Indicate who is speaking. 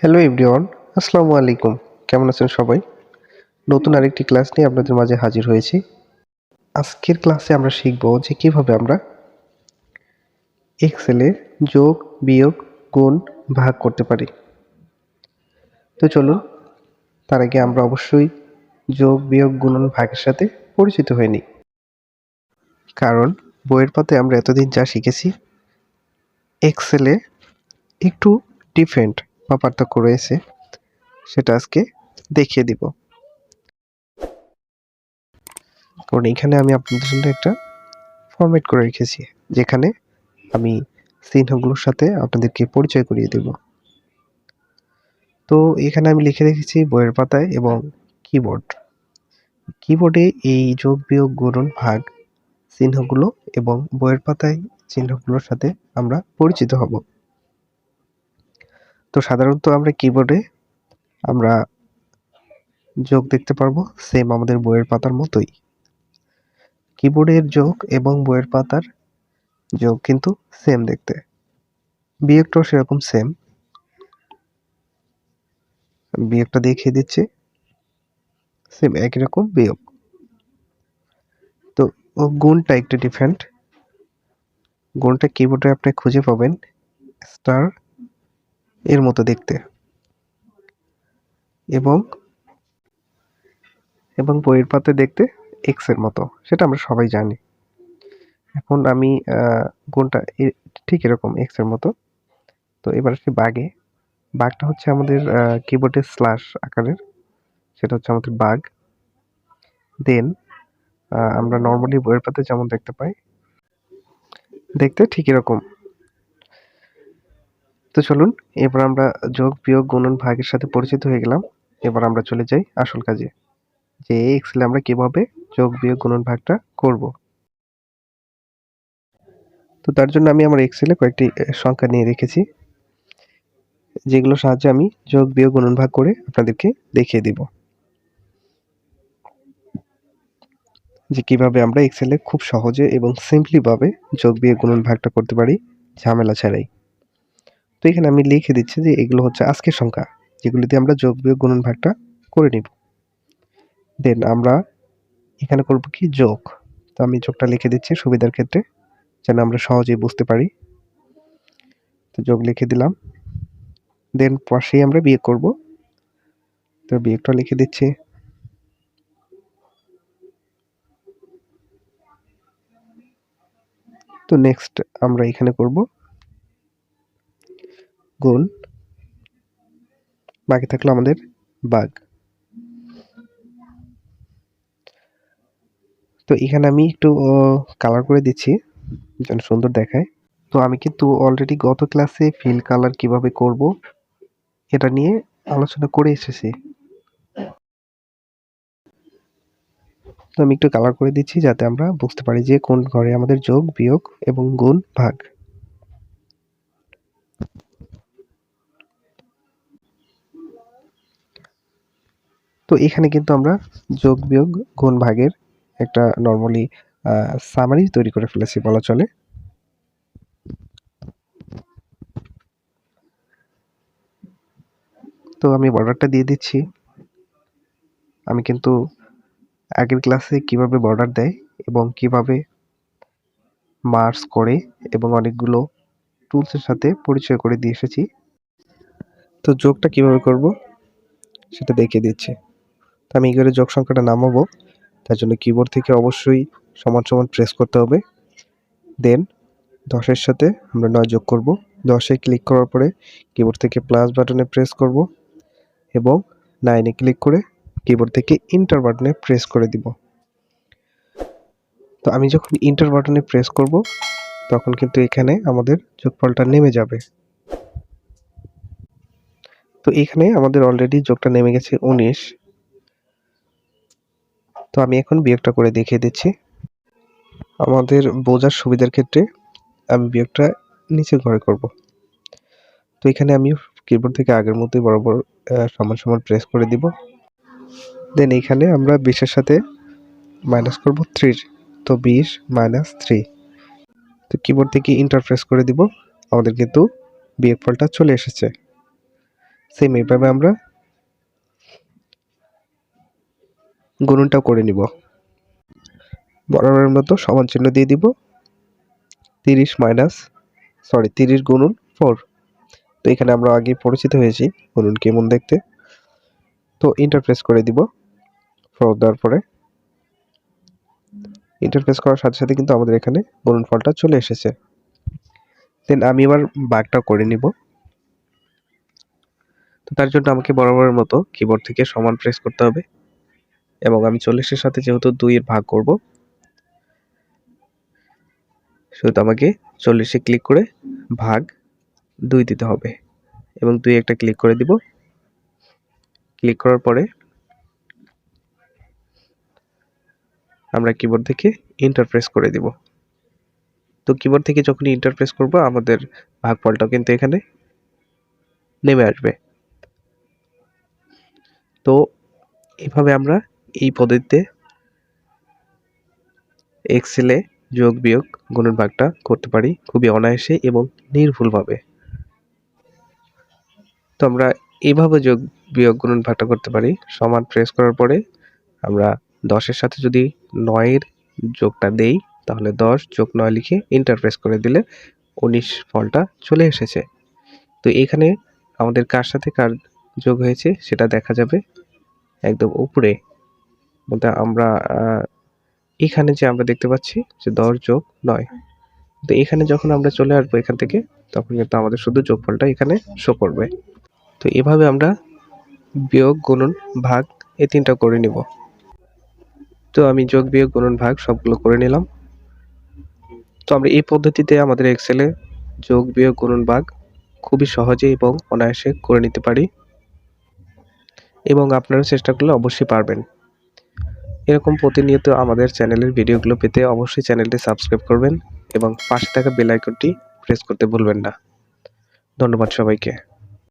Speaker 1: Hello everyone, আসসালামু আলাইকুম। কেমন আছেন সবাই? নতুন আরেকটি ক্লাস নিয়ে আপনাদের মাঝে হাজির হয়েছি। আজকের ক্লাসে আমরা শিখব যে কিভাবে আমরা এক্সেলে যোগ, বিয়োগ, গুণ, ভাগ করতে পারি। তো চলুন তার আগে আমরা অবশ্যই যোগ, বিয়োগ, গুণন, ভাগের সাথে পরিচিত হয়ে নিই। কারণ বইয়ের পাতায় আমরা এতদিন যা শিখেছি এক্সেলে একটু ডিফারেন্ট বা পার্থক্য রয়েছে, সেটা আজকে দেখিয়ে দিব। কারণ এখানে আমি আপনাদের জন্য একটা ফরম্যাট করে রেখেছি, যেখানে আমি চিহ্নগুলোর সাথে আপনাদেরকে পরিচয় করিয়ে দেব। তো এখানে আমি লিখে রেখেছি বইয়ের পাতায় এবং কিবোর্ডে এই যোগ, বিয়োগ, গুণন, ভাগ চিহ্নগুলো এবং বইয়ের পাতায় চিহ্নগুলোর সাথে আমরা পরিচিত হব। তো সাধারণত আমরা কিবোর্ডে আমরা যোগ দেখতে পারবো সেম আমাদের বইয়ের পাতার মতোই। কিবোর্ডের যোগ এবং বইয়ের পাতার যোগ কিন্তু সেম দেখতে। বিয়োগটাও সেরকম সেম। বিয়োগটা দেখিয়ে দিচ্ছি, সেম একই রকম বিয়োগ। তো গুণটা একটু ডিফারেন্ট। গুণটা কিবোর্ডে আপনি খুঁজে পাবেন স্টার এর মতো দেখতে, এবং বইয়ের পাতে দেখতে এক্স এর মতো, সেটা আমরা সবাই জানি। এখন আমি গুণটা ঠিক এরকম এক্স এর মতো। তো এবার আসি বাগে। বাগটা হচ্ছে আমাদের কিবোর্ডে স্ল্যাশ আকারের, সেটা হচ্ছে আমাদের বাগ। দেন আমরা নর্মালি বইয়ের পাতে যেমন দেখতে পাই, দেখতে ঠিক এরকম। তো চলুন এবার আমরা যোগ, বিয়োগ, গুণন, ভাগের সাথে পরিচিত হয়ে গেলাম। এবার আমরা চলে যাই আসল কাজে, যে এক্সেলে আমরা কিভাবে যোগ, বিয়োগ, গুণন, ভাগটা করব। তো তার জন্য আমি আমার এক্সেলে কয়েকটি সংখ্যা নিয়ে রেখেছি, যেগুলোর সাহায্যে আমি যোগ, বিয়োগ, গুণন, ভাগ করে আপনাদেরকে দেখিয়ে দিব যে কিভাবে আমরা এক্সেলে খুব সহজে এবং সিম্পলি ভাবে যোগ, বিয়োগ, গুণন, ভাগটা করতে পারি ঝামেলা ছাড়াই। তো এখানে আমি লিখে দিচ্ছি যে এগুলো হচ্ছে আজকের সংখ্যা, যেগুলো দিয়ে আমরা যোগ, বিয়োগ, গুণন, ভাগটা করে নিব। দেন আমরা এখানে করব কি যোগ। তো আমি যোগটা লিখে দিচ্ছি সুবিধার ক্ষেত্রে, যেন আমরা সহজেই বুঝতে পারি। তো যোগ লিখে দিলাম। দেন পাশেই আমরা বিয়োগ করব। তো বিয়োগটা লিখে দিচ্ছি। তো নেক্সট আমরা এখানে করব গুণ। বাকি থাকলো আমাদের ভাগ। তো এখানে আমি একটু কালার করে দিচ্ছি যেন সুন্দর দেখায়। তো আমি কিন্তু অলরেডি গত ক্লাসে ফিল কালার কিভাবে করব এটা নিয়ে আলোচনা করে এসেছি। তো আমি একটু কালার করে দিচ্ছি যাতে আমরা বুঝতে পারি যে কোন ঘরে আমাদের যোগ, বিয়োগ এবং গুণ, ভাগ। তো এখানে কিন্তু আমরা যোগ, বিয়োগ, গুণ, ভাগের একটা নরমালি সামারি তৈরি করে ফেলেছি বলা চলে। তো আমি বর্ডারটা দিয়ে দিচ্ছি। আমি কিন্তু আগের ক্লাসে কিভাবে বর্ডার দেয় এবং কিভাবে মার্জ করে এবং অনেকগুলো টুলসের সাথে পরিচয় করে দিয়ে এসেছি। তো যোগটা কিভাবে করব সেটা দেখিয়ে দিচ্ছি। তো আমি এখানে যোগ সংখ্যাটা নামাবো, তার জন্য কিবোর্ড থেকে অবশ্যই সমান সমান প্রেস করতে হবে। দেন 10-এর সাথে আমরা 9 যোগ করব। 10-এ ক্লিক করার পরে কিবোর্ড থেকে প্লাস বাটনে প্রেস করব এবং 9-এ ক্লিক করে কিবোর্ড থেকে এন্টার বাটনে প্রেস করে দিব। তো আমি যখন এন্টার বাটনে প্রেস করব তখন কিন্তু এখানে আমাদের যোগফলটা নেমে যাবে। তো এখানে আমাদের অলরেডি যোগটা নেমে গেছে 19। তো আমি এখন বিয়োগটা করে দেখিয়ে দিচ্ছি। আমাদের বোঝার সুবিধার ক্ষেত্রে আমি বিয়োগটা নিচের ঘরে করব। তো এখানে আমি কিবোর্ড থেকে আগের মতোই বরাবর সমান সমান প্রেস করে দিব। দেন এখানে আমরা 20-এর সাথে মাইনাস করব 3। তো 20 - 3। তো কিবোর্ড থেকে এন্টার প্রেস করে দিব। আমাদের কিন্তু বিয়োগফলটা চলে এসেছে। সেম এইভাবে আমরা গুণনটাও করে নিব। বরাবরের মতো সমান চিহ্ন দিয়ে দিব। 30 গুণন 4। তো এখানে আমরা আগে পরিচিত হয়েছি গুণন কেমন দেখতে। তো ইন্টারফেস করে দিব। 4 দেওয়ার পরে ইন্টারফেস করার সাথে সাথে কিন্তু আমাদের এখানে গুণনফলটা চলে এসেছে। দেন আমি এবার ভাগটা করে নিব। তো তার জন্য আমাকে বরাবরের মতো কিবোর্ড থেকে সমান প্রেস করতে হবে এবং আমি 40 এর সাথে যেহেতু 2 এর ভাগ করব, সেহেতু আমাকে 40-এ ক্লিক করে ভাগ 2 দিতে হবে এবং 2 একটা ক্লিক করে দিব। ক্লিক করার পরে আমরা কিবোর্ড থেকে এন্টার প্রেস করে দিব। তো কিবোর্ড থেকে যখনই এন্টার প্রেস করব আমাদের ভাগফলটাও কিন্তু এখানে নেমে আসবে। তো এভাবে আমরা এই পদ্ধতিতে এক্সেলে যোগ বিয়োগ গুণন ভাগটা করতে পারি খুবই অনায়াসে এবং নির্ভুলভাবে। তো আমরা এইভাবে যোগ বিয়োগ গুণন ভাগটা করতে পারি। সমান প্রেস করার পরে আমরা 10-এর সাথে যদি 9-এর যোগটা দেই তাহলে 10 যোগ 9 লিখে এন্টার প্রেস করে দিলে 19 ফলটা চলে এসেছে। তো এখানে আমাদের কার সাথে কার যোগ হয়েছে সেটা দেখা যাবে একদম উপরে। বলতে আমরা এখানে যে আমরা দেখতে পাচ্ছি যে 10 যোগ 9। তো এখানে যখন আমরা চলে আসবো এখান থেকে, তখন কিন্তু আমাদের শুধু যোগফলটা এখানে শো করবে। তো এভাবে আমরা বিয়োগ গুণন ভাগ এই তিনটা করে নিব। তো আমি যোগ বিয়োগ গুণন ভাগ সবগুলো করে নিলাম। তো আমরা এই পদ্ধতিতে আমাদের এক্সেলে যোগ বিয়োগ গুণন ভাগ খুবই সহজে এবং অনায়াসে করে নিতে পারি এবং আপনারা চেষ্টা করলে অবশ্যই পারবেন। এরকম প্রতিনিয়ত আমাদের চ্যানেলের ভিডিওগুলো পেতে অবশ্যই চ্যানেলটি সাবস্ক্রাইব করবেন এবং পাশে থাকা বেল আইকনটি প্রেস করতে ভুলবেন না। ধন্যবাদ সবাইকে।